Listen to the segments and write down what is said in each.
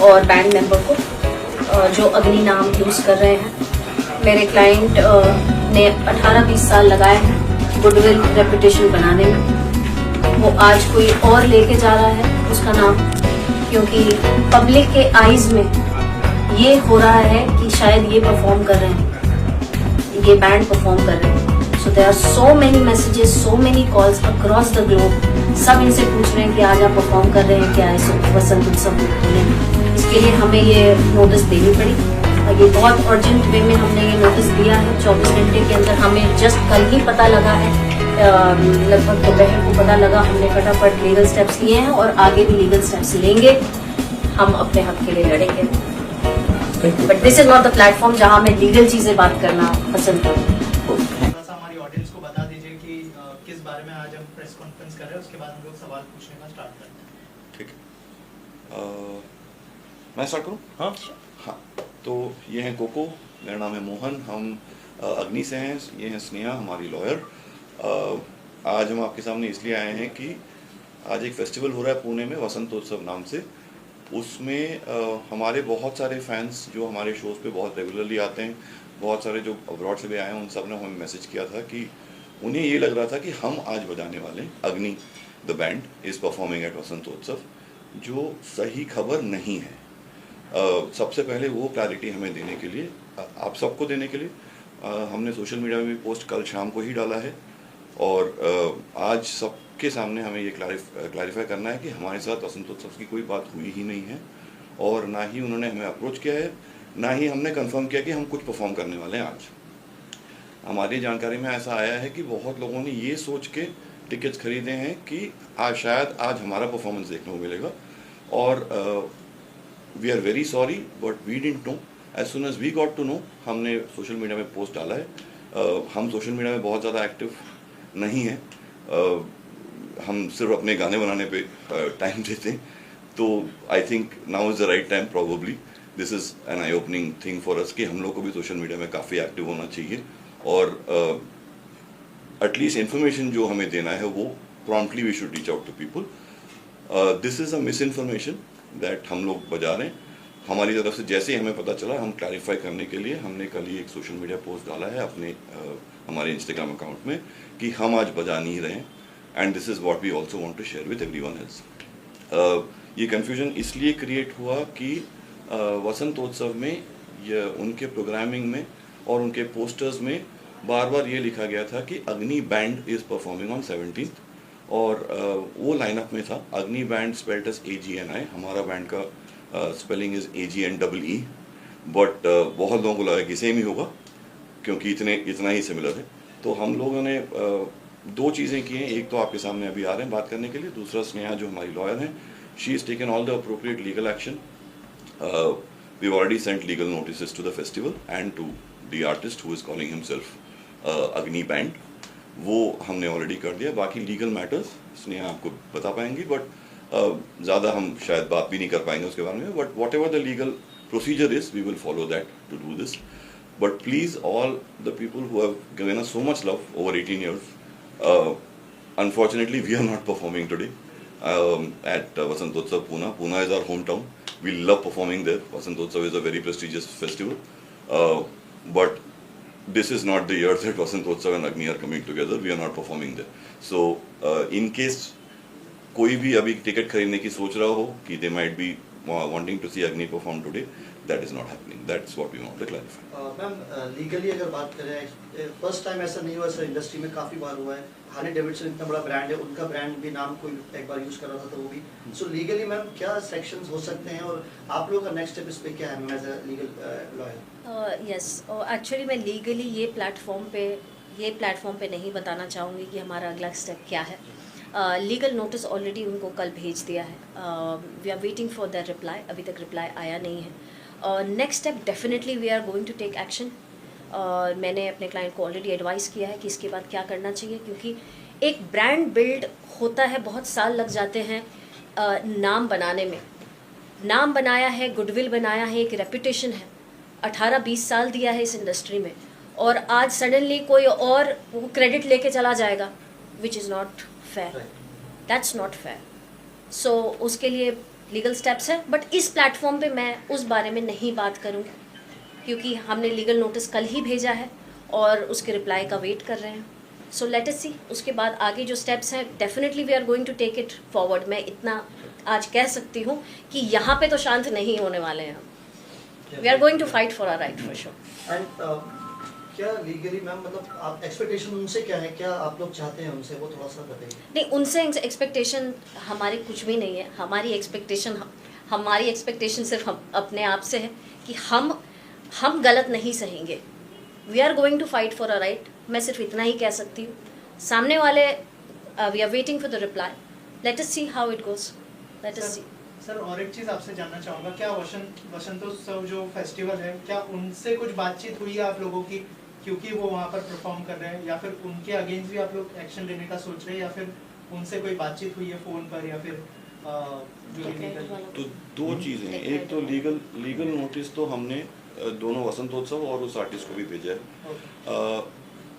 और band member को जो अग्नि नाम यूज़ कर रहे हैं। मेरे क्लाइंट ने 18-20 साल लगाए हैं गुडविल रेपुटेशन बनाने में। वो आज कोई और लेके जा रहा है उसका नाम, क्योंकि पब्लिक के आईज में ये हो रहा है कि शायद ये परफॉर्म कर रहे हैं, ये बैंड परफॉर्म कर रहे हैं। So there are so many messages, so many calls across the globe. सब इनसे पूछ रहे हैं कि आज आप परफॉर्म कर रहे हैं क्या इस वसंत उत्सव में। इसके लिए हमें ये नोटिस देनी पड़ी। ये बहुत अर्जेंट वे में हमने ये नोटिस दिया है। 24 घंटे के अंदर हमें जस्ट कल ही पता लगा है, लगभग दोपहर को पता लगा। हमने फटाफट लीगल स्टेप्स लिए हैं और आगे भी लीगल स्टेप्स लेंगे। हम अपने हक के लिए लड़ेंगे, but this is not the platform जहां मैं लीगल चीजें बात करना पसंद करूँ। हमारी ऑडियंस को बता दीजिए कि किस बारे में आज हम प्रेस कॉन्फ्रेंस कर रहे हैं, उसके बाद हम लोग सवाल पूछने का स्टार्ट करते हैं। ठीक है, मैं स्टार्ट करूँ? हाँ, तो ये हैं कोको, मेरा नाम है मोहन, हम अग्नि से हैं, ये हैं स्नेहा हमारी लॉयर। आज हम आपके सामने इसलिए आए हैं कि आज एक फेस्टिवल हो रहा है पुणे में वसंतोत्सव नाम से। उसमें हमारे बहुत सारे फैंस जो हमारे शोज़ पे बहुत रेगुलरली आते हैं, बहुत सारे जो अब्रॉड से भी आए हैं, उन सब ने हमें मैसेज किया था कि उन्हें ये लग रहा था कि हम आज बजाने वाले Agni the band is performing at Vasantotsav, जो सही खबर नहीं है। सबसे पहले वो क्लैरिटी हमें देने के लिए, आप सबको देने के लिए, हमने सोशल मीडिया में भी पोस्ट कल शाम को ही डाला है और आज सबके सामने हमें ये क्लैरिफाई करना है कि हमारे साथ वसंतोत्सव की कोई बात हुई ही नहीं है और ना ही उन्होंने हमें अप्रोच किया है, ना ही हमने कंफर्म किया कि हम कुछ परफॉर्म करने वाले हैं आज। हमारी जानकारी में ऐसा आया है कि बहुत लोगों ने ये सोच के टिकट्स खरीदे हैं कि आज शायद आज हमारा परफॉर्मेंस देखने को मिलेगा और we are very sorry but we didn't know. As soon as we got to know, हमने सोशल मीडिया में पोस्ट डाला है। हम सोशल मीडिया में बहुत ज़्यादा एक्टिव नहीं हैं, हम सिर्फ अपने गाने बनाने पे टाइम देते हैं। तो I think now is the right time, probably this is an I opening thing for us कि हम लोग को भी सोशल मीडिया में काफ़ी एक्टिव होना चाहिए और एटलीस्ट इन्फॉर्मेशन जो हमें देना है वो promptly we should reach out to people. This is a misinformation that हम लोग बजा रहे हैं। हमारी तरफ से जैसे ही हमें पता चला, हम क्लैरिफाई करने के लिए हमने कल ही एक सोशल मीडिया पोस्ट डाला है अपने हमारे इंस्टाग्राम अकाउंट में कि हम आज बजा नहीं रहे हैं and this is what we also want to share with everyone else. ये कन्फ्यूजन इसलिए क्रिएट हुआ कि वसंतोत्सव में ये उनके प्रोग्रामिंग में और उनके पोस्टर्स में बार बार ये लिखा गया था कि अग्नि band is performing on 17th और वो लाइनअप में था अग्नि बैंड स्पेल्ड एज AGNI। हमारा बैंड का स्पेलिंग इज़ AGNEE, बट बहुत लोगों को लगा कि सेम ही होगा क्योंकि इतना ही सिमिलर है। तो हम लोगों ने दो चीज़ें की हैं, एक तो आपके सामने अभी आ रहे हैं बात करने के लिए, दूसरा स्नेहा जो हमारी लॉयर हैं, she is taken all the appropriate legal action. We already sent legal notice to the festival and to the artist who is calling himself Agni band, वो हमने ऑलरेडी कर दिया। बाकी लीगल मैटर्स स्नेहा आपको बता पाएंगी, बट ज़्यादा हम शायद बात भी नहीं कर पाएंगे उसके बारे में, but whatever the legal procedure is we will follow that to do this. But please all the people who have given us so much love over 18 years, unfortunately we are not performing today at Vasantotsav Pune. Pune is our hometown. We love performing there. Vasantotsav is a very prestigious festival, but this is not the year that Vasantotsav and Agni are coming together. We are not performing there. So in case कोई भी अभी ticket खरीदने की सोच रहा हो कि they might be wanting to see Agni perform today, that is not happening. That's what we want to clarify. Ma'am, legally अगर बात करें, फर्स्ट टाइम ऐसा नहीं हुआ सर, इंडस्ट्री में काफ़ी बार हुआ है। हार्ले डेविडसन इतना बड़ा ब्रांड है, उनका ब्रांड भी नाम कोई एक बार यूज़ कर रहा था तो वो भी। सो लीगली मैम क्या सेक्शंस हो सकते हैं और आप लोगों का नेक्स्ट स्टेप इस पे क्या है as a legal lawyer? Yes, actually मैं लीगली ये प्लेटफॉर्म पे नहीं बताना चाहूँगी कि हमारा अगला स्टेप क्या है। लीगल नोटिस ऑलरेडी उनको कल भेज दिया है। We are waiting for that reply, अभी तक रिप्लाई आया नहीं है। Next step definitely we are going to take action. मैंने अपने क्लाइंट को ऑलरेडी एडवाइस किया है कि इसके बाद क्या करना चाहिए, क्योंकि एक ब्रांड बिल्ड होता है, बहुत साल लग जाते हैं नाम बनाने में। नाम बनाया है, गुडविल बनाया है, एक रेपुटेशन है, 18-20 साल दिया है इस इंडस्ट्री में, और आज सडनली कोई और वो क्रेडिट लेके चला जाएगा, which is not fair, that's not fair. So उसके लिए लीगल स्टेप्स है, बट इस प्लेटफॉर्म पे मैं उस बारे में नहीं बात करूँगी क्योंकि हमने लीगल नोटिस कल ही भेजा है और उसके रिप्लाई का वेट कर रहे हैं. सो लेट अस सी उसके बाद आगे जो स्टेप्स हैं definitely we are going to take it forward. मैं इतना आज कह सकती हूँ कि यहाँ पे तो शांत नहीं होने वाले हैं हम. We are going to fight for our right for sure. And क्या लीगली मैम मतलब आप एक्सपेक्टेशन उनसे क्या है, क्या आप लोग चाहते हैं उनसे, वो थोड़ा सा बताइए. नहीं, उनसे एक्सपेक्टेशन हमारी कुछ भी नहीं है. हमारी एक्सपेक्टेशन सिर्फ हम अपने आप से है कि हम गलत नहीं सहेंगे. We are going to fight for a right. मैं सिर्फ इतना ही कह सकती हूँ. सामने वाले we are waiting for the reply. Let us see how it goes. Let us see. Sir और एक चीज़ आपसे जानना चाहूँगा, क्या वसंतोत्सव जो फेस्टिवल है, क्या उनसे कुछ बातचीत हुई है आप लोगों की, क्योंकि वो वहाँ पर परफॉर्म कर रहे हैं, या फिर उनके अगेंस्ट भी आप लोग एक्शन लेने का सोच रहे हैं, या फिर उनसे कोई बातचीत हुई है फ़ोन पर, या फिर जो लीगल? तो दो चीज़ें हैं. एक तो लीगल नोटिस तो हमने दोनों वसंतोत्सव और उस आर्टिस्ट को भी भेजा है.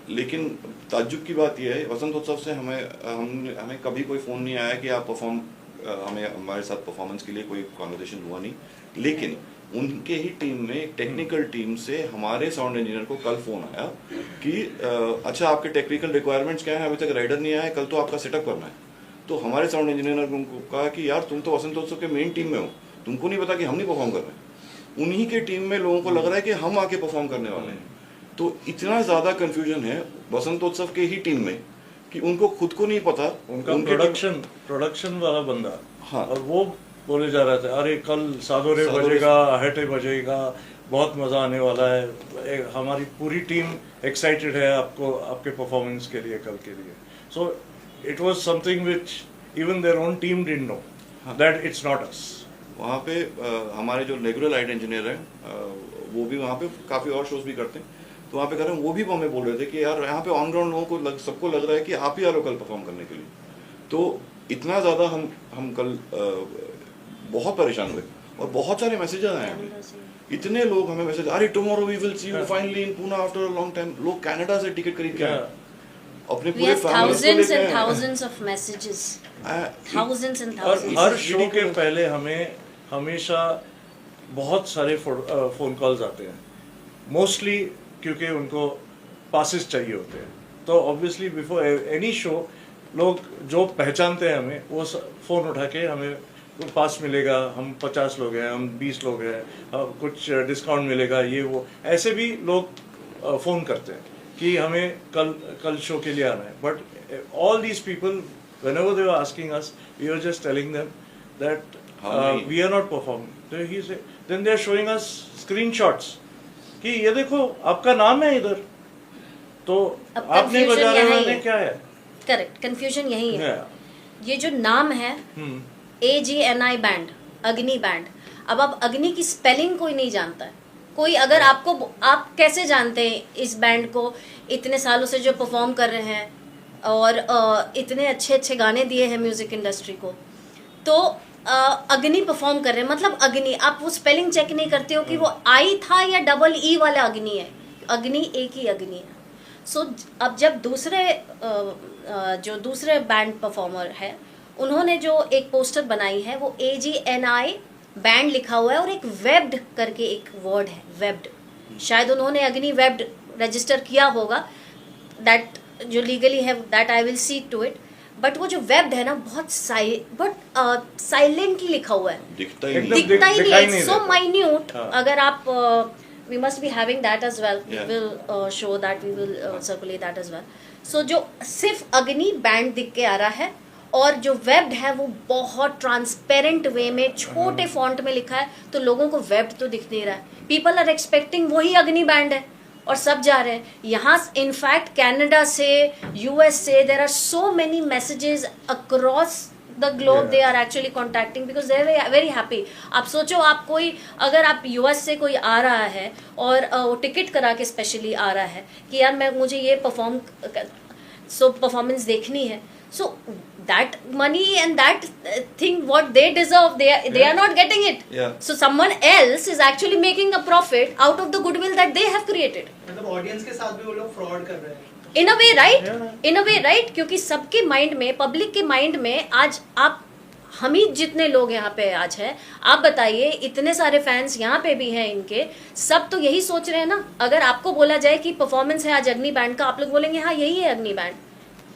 लेकिन ताज्जुब की बात यह है, वसंतोत्सव से हमें कभी कोई फ़ोन नहीं आया कि आप हमारे साथ परफॉर्मेंस के लिए कोई कॉन्वर्सेशन हुआ नहीं. लेकिन उनके ही टीम में एक टेक्निकल टीम से हमारे साउंड इंजीनियर को कल फ़ोन आया कि अच्छा आपके टेक्निकल रिक्वायरमेंट्स क्या हैं, अभी तक राइडर नहीं आया है, कल तो आपका सेटअप करना है. तो हमारे साउंड इंजीनियर ने उनको कहा कि यार तुम तो वसंतोत्सव के मेन टीम में हो, तुमको नहीं पता कि हम नहीं परफॉर्म कर रहे हैं. उन्हीं के टीम में लोगों को लग रहा है कि हम आके परफॉर्म करने वाले हैं. तो इतना ज़्यादा कन्फ्यूजन है वसंतोत्सव के ही टीम में कि उनको खुद को नहीं पता. उनका प्रोडक्शन वाला बंदा. हाँ. और वो बोले जा रहे थे अरे कल सादोरे बजेगा, हटे बजेगा, बहुत मज़ा आने वाला है, हमारी पूरी टीम एक्साइटेड है आपके परफॉर्मेंस के लिए, कल के लिए. So it was something which even their own team didn't know that it's not us. वहाँ पे हमारे जो रेगुलर लाइट इंजीनियर हैं वो भी वहाँ पे काफ़ी और शोज भी करते हैं, तो वहाँ पे कर रहे हैं. वो भी हमें बोल रहे थे कि यार यहाँ पे ऑन ग्राउंड लोगों को सबको लग रहा है कि आप ही आ रहे हो कल परफॉर्म करने के लिए. तो इतना ज़्यादा हम कल बहुत परेशान हुए और बहुत सारे मैसेजेस आए हैं. इतने लोग हमें मैसेज, अरे tomorrow we will see you finally in Pune after a long time. लोग कनाडा से टिकट खरीद के आए अपने पूरे thousands and thousands of messages. Thousands and thousands. Her show के पहले हमें हमेशा बहुत सारे फ़ोन कॉल्स आते हैं, मोस्टली क्योंकि उनको पासेस चाहिए होते हैं. तो ऑब्वियसली बिफोर एनी शो लोग जो पहचानते हैं हमें वो फ़ोन उठा के हमें पास मिलेगा, हम 50 लोग हैं, हम 20 लोग हैं, कुछ डिस्काउंट मिलेगा, ये वो ऐसे भी लोग फ़ोन करते हैं कि हमें कल शो के लिए आना है. But all these people whenever they were asking us, we were just telling them that we are not performing. Then they are showing us screenshots कि ये देखो आपका नाम है इधर, तो आपने बजा रहे हैं क्या है. करेक्ट, कंफ्यूजन यही है. ये जो नाम है AGNI बैंड, अग्नि बैंड. अब आप अग्नि की स्पेलिंग कोई नहीं जानता है. कोई अगर आप कैसे जानते हैं इस बैंड को, इतने सालों से जो परफॉर्म कर रहे हैं और इतने अच्छे अच्छे गाने दिए हैं म्यूजिक इंडस्ट्री को, तो अग्नि परफॉर्म कर रहे हैं, मतलब अग्नि. आप वो स्पेलिंग चेक नहीं करते हो कि वो आई था या डबल ई वाला अग्नि है. अग्नि एक ही अग्नि है. सो अब जब दूसरे बैंड परफॉर्मर है, उन्होंने जो एक पोस्टर बनाई है वो AGNI बैंड लिखा हुआ है और एक वेब्ड करके एक वर्ड है, वेब्ड. शायद उन्होंने अग्नि वेब्ड रजिस्टर किया होगा, दैट जो लीगली है, that I will see to it. But वो जो वेब्ड है ना, बहुत साइलेंटली लिखा हुआ है, दिखता ही नहीं है, सो माइन्यूट. अगर आप we must be having that as well, we will show that, we will circulate that as well. So जो सिर्फ अग्नि बैंड दिख के आ रहा है और जो वेब्ड है वो बहुत ट्रांसपेरेंट वे में छोटे फॉन्ट में लिखा है, तो लोगों को वेब्ड तो दिख नहीं रहा है. पीपल आर एक्सपेक्टिंग वही अग्नि बैंड है और सब जा रहे हैं. यहाँ इनफैक्ट कनाडा से, US से, there are so many messages across the globe. They are actually contacting because they are very happy. आप सोचो, अगर आप US से कोई आ रहा है और वो टिकट करा के स्पेशली आ रहा है कि यार मुझे ये परफॉर्मेंस देखनी है, सो that money and that thing what they deserve, they are not getting it. So someone else is actually making a profit out of the goodwill that they have created. मतलब audience के साथ भी वो लोग fraud कर रहे हैं in a way, right? In a way, right? क्योंकि सबके माइंड में, पब्लिक के माइंड में आज हम ही जितने लोग यहाँ पे आज हैं, आप बताइए, इतने सारे फैंस यहाँ पे भी हैं इनके, सब तो यही सोच रहे हैं ना। अगर आपको बोला जाए कि परफॉर्मेंस है आज अग्नि बैंड का, आप लोग बोलेंगे हाँ यही है अग्नि बैंड,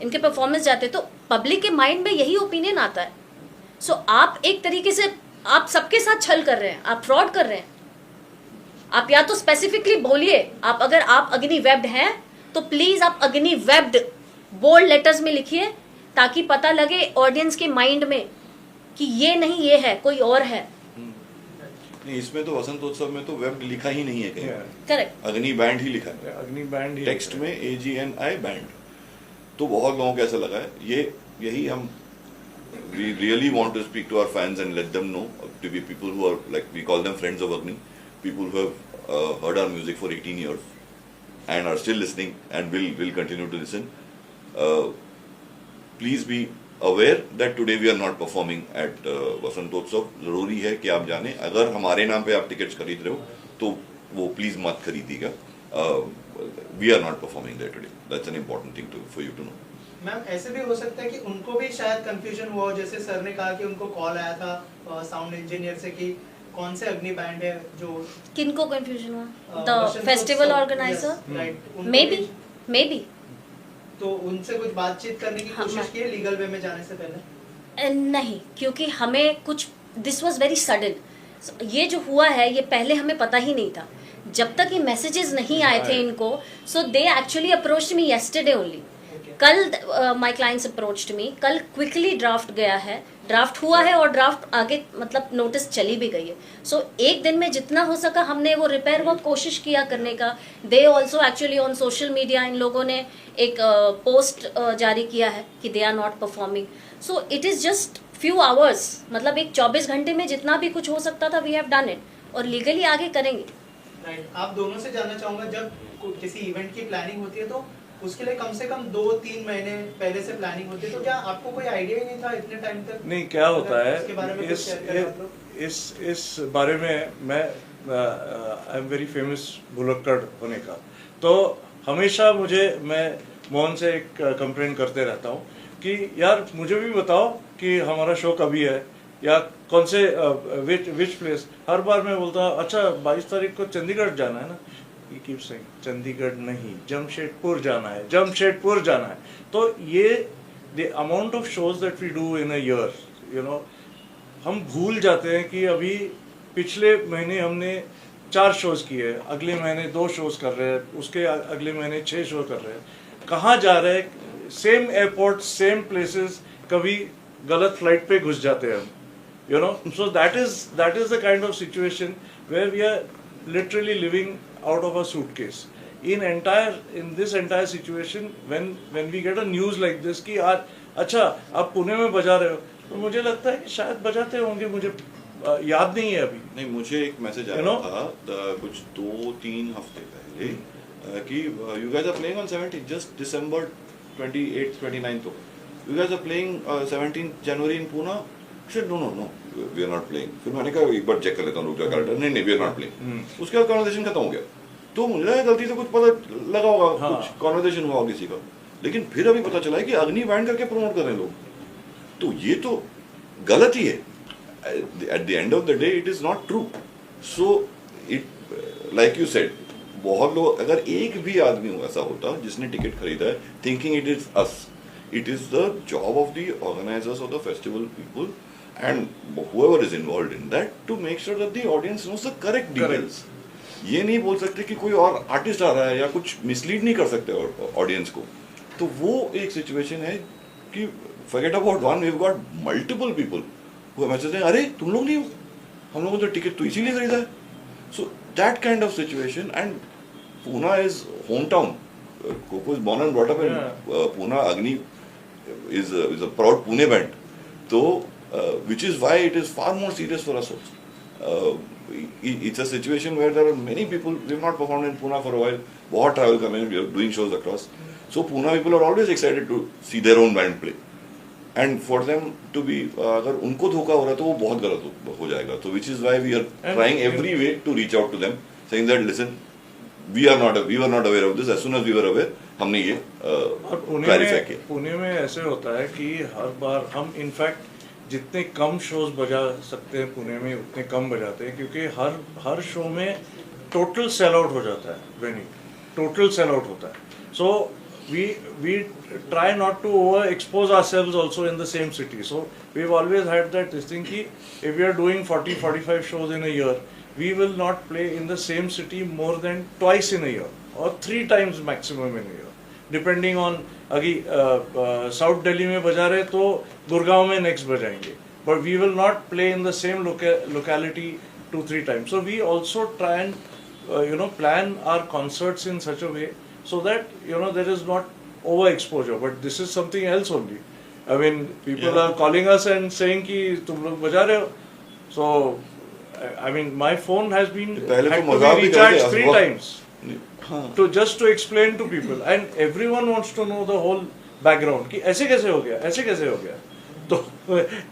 इनके परफॉर्मेंस जाते, तो पब्लिक के माइंड में यही ओपिनियन आता है। सो आप एक तरीके से आप सबके साथ छल कर रहे हैं, आप फ्रॉड कर रहे हैं। आप या तो स्पेसिफिकली बोलिए, आप अगर आप अग्नि वेब्ड हैं तो प्लीज आप अग्नि वेब्ड बोल्ड लेटर्स में लिखिए, ताकि पता लगे ऑडियंस के माइंड में कि ये नहीं ये है, कोई और है। नहीं, इसमें तो वसंतोत्सव में तो वेब लिखा ही नहीं है कहीं, करेक्ट, अग्नि बैंड ही लिखा है, अग्नि बैंड ही टेक्स्ट में AGNI बैंड। तो बहुत लोगों को ऐसा लगा है, यही हम we really want to speak to our fans and let them know, to be people who are, like we call them friends of Agni, people who have heard our music for 18 years and are still listening and will continue to listen. Please be aware that today we are not performing at Vasantotsav. जरूरी है कि आप जाने, अगर हमारे नाम पे आप टिकट्स खरीद रहे हो तो वो प्लीज मत खरीदिएगा। We are not performing there today. That's an important thing for you to know. Ma'am ऐसे भी हो सकता है कि उनको भी शायद कंफ्यूजन हुआ हो, जैसे सर ने कहा कि उनको कॉल आया था साउंड इंजीनियर से कि कौन से अग्नि बैंड है जो, किनको कंफ्यूजन हुआ? The festival organiser, may be. तो उनसे कुछ बातचीत करने की कोशिश की है लीगल वे में जाने से पहले? नहीं, क्योंकि हमें कुछ, दिस वाज वेरी सडन, ये जो हुआ है ये पहले हमें पता ही नहीं था। जब तक ये मैसेजेस नहीं आए थे इनको, so they actually approached me yesterday only. कल माय क्लाइंट्स अप्रोच्ड मी, कल क्विकली ड्राफ्ट गया है, ड्राफ्ट हुआ है और ड्राफ्ट आगे मतलब नोटिस चली भी गई है। सो एक दिन में जितना हो सका हमने वो रिपेयर वर्क कोशिश किया करने का। They also actually on social media इन लोगों ने एक पोस्ट जारी किया है कि they are not performing. So it is just few hours, मतलब एक 24 घंटे में जितना भी कुछ हो सकता था वी हैव डन इट, और लीगली आगे करेंगे। राइट, आप दोनों से जानना चाहूँगा, जब किसी इवेंट की प्लानिंग होती है तो उसके लिए कम से कम 2-3 महीने पहले से प्लानिंग होती है, तो क्या आपको कोई आइडिया ही नहीं था इतने टाइम तक? नहीं, क्या होता है इसके बारे में कुछ शेयर करें आप लोग? इस बारे में मैं आई एम वेरी फेमस भुलक्कड़ होने का, तो हमेशा मैं मोहन से एक कंप्लेन करते रहता हूँ कि यार मुझे भी बताओ कि हमारा शो कभी है या कौन से विच प्लेस। हर बार मैं बोलता अच्छा 22 तारीख को चंडीगढ़ जाना है ना, He keeps saying चंडीगढ़ नहीं, जमशेदपुर जाना है, जमशेदपुर जाना है। तो ये the amount of shows that we do in a year, you know, हम भूल जाते हैं कि अभी पिछले महीने हमने 4 शोज किए, अगले महीने 2 शोज कर रहे हैं, उसके अगले महीने 6 शो कर रहे हैं। कहाँ जा रहे हैं? सेम एयरपोर्ट, सेम प्लेसेस, कभी गलत फ्लाइट पे घुस जाते हैं हम, you know. So that is the kind of situation where we are literally living out of a suitcase. In this entire situation, when we get a news like this कि आज अच्छा आप पुणे में बजा रहे हो, तो मुझे लगता है कि शायद बजाते होंगे, मुझे याद नहीं है अभी। नहीं, मुझे एक मैसेज आया था कुछ 2-3 हफ्ते पहले कि you guys are playing on 17th, just December 28th, 29th को, you guys are playing 17th January in Pune। Said no, we are not playing। फिर मैंने कहा एक बार चेक कर लेता हूँ, रुक जा, नहीं we are not playing। उसके बाद कॉन्वर्सेशन खत्म हो गया। तो मुझे लगा गलती से कुछ पता लगा होगा, हाँ। कुछ कॉन्वर्सेशन हुआ किसी का, लेकिन फिर अभी पता चला है कि अग्नि बैंड करके प्रमोट कर रहे हैं लोग। तो ये तो गलत ही है। At the end of the day it is not true. So it like you said, बहुत लोग, अगर एक भी आदमी ऐसा होता जिसने टिकट खरीदा है thinking it is us, it is the job of the organisers of the festival people and whoever is involved in that to make sure that the audience knows the correct details। ये नहीं बोल सकते कि कोई और artist आ रहा है या कुछ मिसलीड नहीं कर सकते ऑडियंस को। तो वो एक सिचुएशन है कि forget about one, we've got multiple people who message दें, अरे तुम लोग नहीं हो, हम लोगों ने तो टिकट तो इसीलिए खरीदा है। So that kind of situation, and Pune is hometown। Coco is born and brought up in Pune। Agni is a proud Pune band। तो which is why it is far more serious for us also। It's a situation where there are many people, we have not performed in Pune for a while, बहुत travel कर रहे हैं, we are doing shows across, so Pune people are always excited to see their own band play, and for them to be अगर उनको धोखा हो रहा है तो वो बहुत गलत हो जाएगा। तो which is why we are trying every way to reach out to them, saying that listen, we were not aware of this, as soon as we were aware हमने ये क्लैरिफाई किया। पुणे में ऐसे होता है कि हर बार हम इनफैक्ट जितने कम शोज बजा सकते हैं पुणे में उतने कम बजाते हैं, क्योंकि हर शो में टोटल सेल आउट हो जाता है वेन्यू, टोटल सेल आउट होता है. सो we try not to over expose ourselves also in the same city. So we've always had that this thing ki if we are doing 40-45 shows in a year, we will not play in the same city more than twice in a year or 3 times maximum in a year, depending on अगी south Delhi में बजा रहे तो गुड़गांव में next बजाएंगे, but we will not play in the same locality 2-3 times. So we also try and plan our concerts in such a way so that there is not overexposure. But this is something else only. I mean, people are calling us and saying कि तुम लोग बजा रहे हो. So I mean, my phone has been पहले had तो to मजाक be भी करते recharged 3 times हाँ to just to explain to people, and everyone wants to know the whole background कि ऐसे कैसे हो गया, ऐसे कैसे हो गया, तो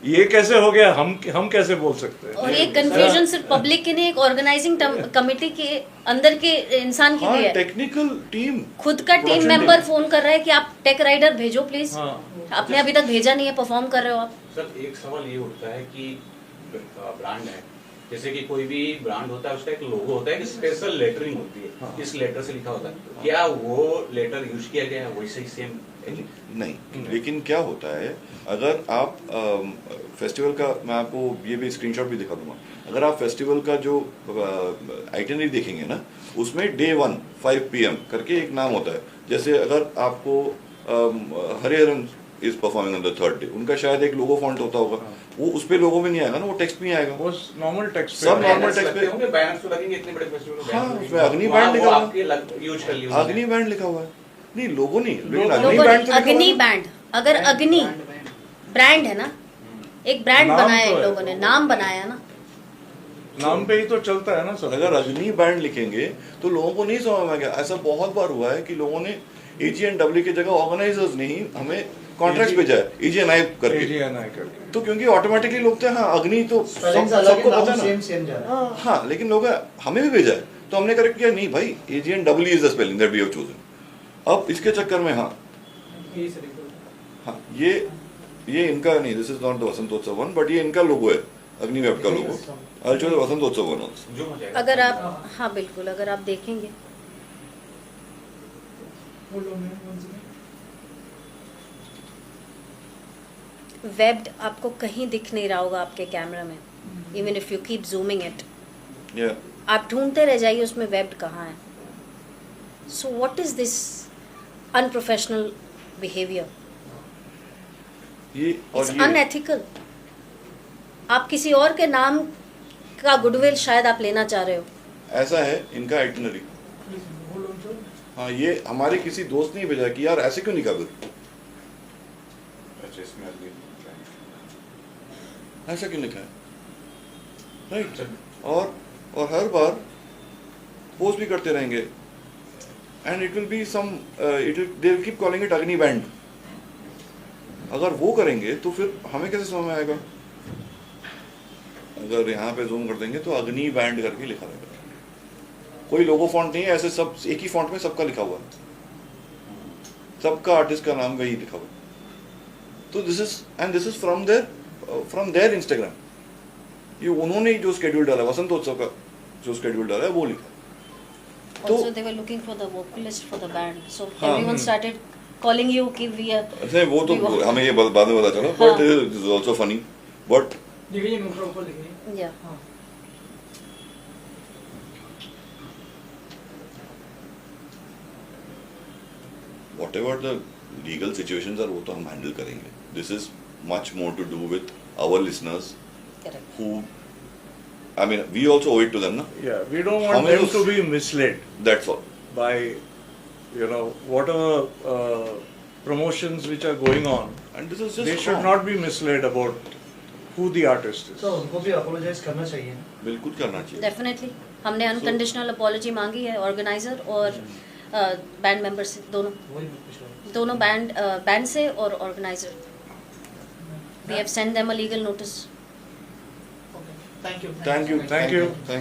ये कैसे हो गया, हम कैसे बोल सकते हैं. और ये कंफ्यूजन सिर्फ पब्लिक की नहीं, एक ऑर्गेनाइजिंग कमेटी के अंदर के इंसान की भी है. टेक्निकल टीम, खुद का team production member team. Phone कर रहा है कि आप टेक राइडर भेजो प्लीज. हाँ. आपने अभी तक भेजा नहीं है, परफॉर्म कर रहे हो आप. सर एक सवाल ये उठता है कि ब्रांड है, जैसे कि कोई भी ब्रांड होता है उसका एक लोगो होता है कि स्पेशल लेटरिंग होती है. हाँ. इस लेटर से लिखा होता है, क्या वो लेटर यूज किया गया है वैसे ही सेम? नहीं, लेकिन क्या होता है, अगर आप फेस्टिवल का, मैं आपको ये भी स्क्रीनशॉट भी दिखा दूंगा, अगर आप फेस्टिवल का जो आइटनरी देखेंगे ना, उसमें Day 1 5 PM करके एक नाम होता है. जैसे अगर आपको Hariharan is performing on the 3rd day, उनका शायद एक लोगो फॉन्ट होता होगा, वो उस पे लोगो में नहीं आएगा ना, वो टेक्स्ट में ही आएगा. वो नॉर्मल टेक्स्ट सब normal text पे होंगे, बैनर्स तो लगेंगे इतने बड़े फेस्टिवल में. हाँ, उसमें अग्नि बैंड लिखा हुआ है. आपके यूज कर लिया अग्नि बैंड लिखा हुआ है. नहीं, लोगो नहीं, लेकिन लोगो अग्नि लोगो बैंड नहीं, तो लिखा हुआ अग्नि है. बैंड. अगर अग्नि ब्रांड है ना, एक ब्रांड नाम बनाया तो है है. लोगों ने, नाम बनाया ना. नाम पे ही तो चलता है ना सब. अगर अग्नि बैंड लिखेंगे तो लोगों को नहीं समझ में आ गया. ऐसा बहुत बार हुआ है कि लोगों ने AG&W की जगह ऑर्गेनाइजर्स नहीं, हमें कॉन्ट्रैक्ट भेजा है AG&I करके. AG&I करके. तो क्योंकि ऑटोमेटिकली लोग थे, हाँ अग्नि तो स्पेलिंग्स अलग सबको है, पता नाम है ना. सेम जा रहा है. हाँ, लेकिन लोग हमें भी भेजा है, तो हमने करेक्ट किया, नहीं भाई AG&W is the spelling that we have chosen. अब इसके चक्कर में हाँ ये इनका नहीं, this is not the Vasantotsav one, but ये इनका लोगो है, अग्नि वेब का logo. I chose Vasantotsav one also. जो हो जाएगा. अगर आप, हाँ बिल्कुल, अगर आप देखेंगे वेब्ड आपको कहीं दिख नहीं रहा होगा आपके कैमरा में, even if you keep zooming it. या आप ढूंढते रह जाइए उसमें वेब्ड कहाँ है. So what is this unprofessional behaviour? ये इट्स और ये अनएथिकल. आप किसी और के नाम का गुडविल शायद आप लेना चाह रहे हो. ऐसा है इनका आइटनरी. हाँ, ये हमारे किसी दोस्त ने ही भेजा कि यार ऐसे क्यों लिखा फिर, ऐसा क्यों लिखा है, राइट. और हर बार पोस्ट भी करते रहेंगे, and it will be some it they will keep calling it Agni band. अगर वो करेंगे तो फिर हमें कैसे समझ में आएगा. अगर यहाँ पे जूम कर देंगे तो अग्नि बैंड करके लिखा रहेगा, कोई लोगो फॉन्ट नहीं है, ऐसे सब एक ही फॉन्ट में सबका लिखा हुआ है, सबका आर्टिस्ट का नाम वही लिखा हुआ है. तो this is from there Instagram. ये उन्होंने जो शेड्यूल डाला, वसंतोत्सव का जो शेड्यूल डाला है वो लिखा. Also, they were looking for the vocalist for the band, so हाँ. everyone started calling you कि we are. अच्छा, वो तो हमें ये बाद में पता चला, हाँ. But this is also funny. But Yeah. whatever the legal situations are, वो तो हम हैंडल करेंगे. This is much more to do with our listeners Correct. who, I mean, we also owe it to them, na? Yeah, we don't want हमें them उस- to be misled That's all. by whatever promotions which are going on. And this is just They should wrong. not be misled about who the artist is. तो उनको भी apologise करना चाहिए. बिल्कुल करना चाहिए. Definitely. हमने अनकंडीशनल अपॉलॉजी मांगी है ऑर्गेनाइजर और बैंड मेंबर से, दोनों बैंड से और organiser. We have sent them a legal notice. Thank you. Thank you. Thank you. Thank you.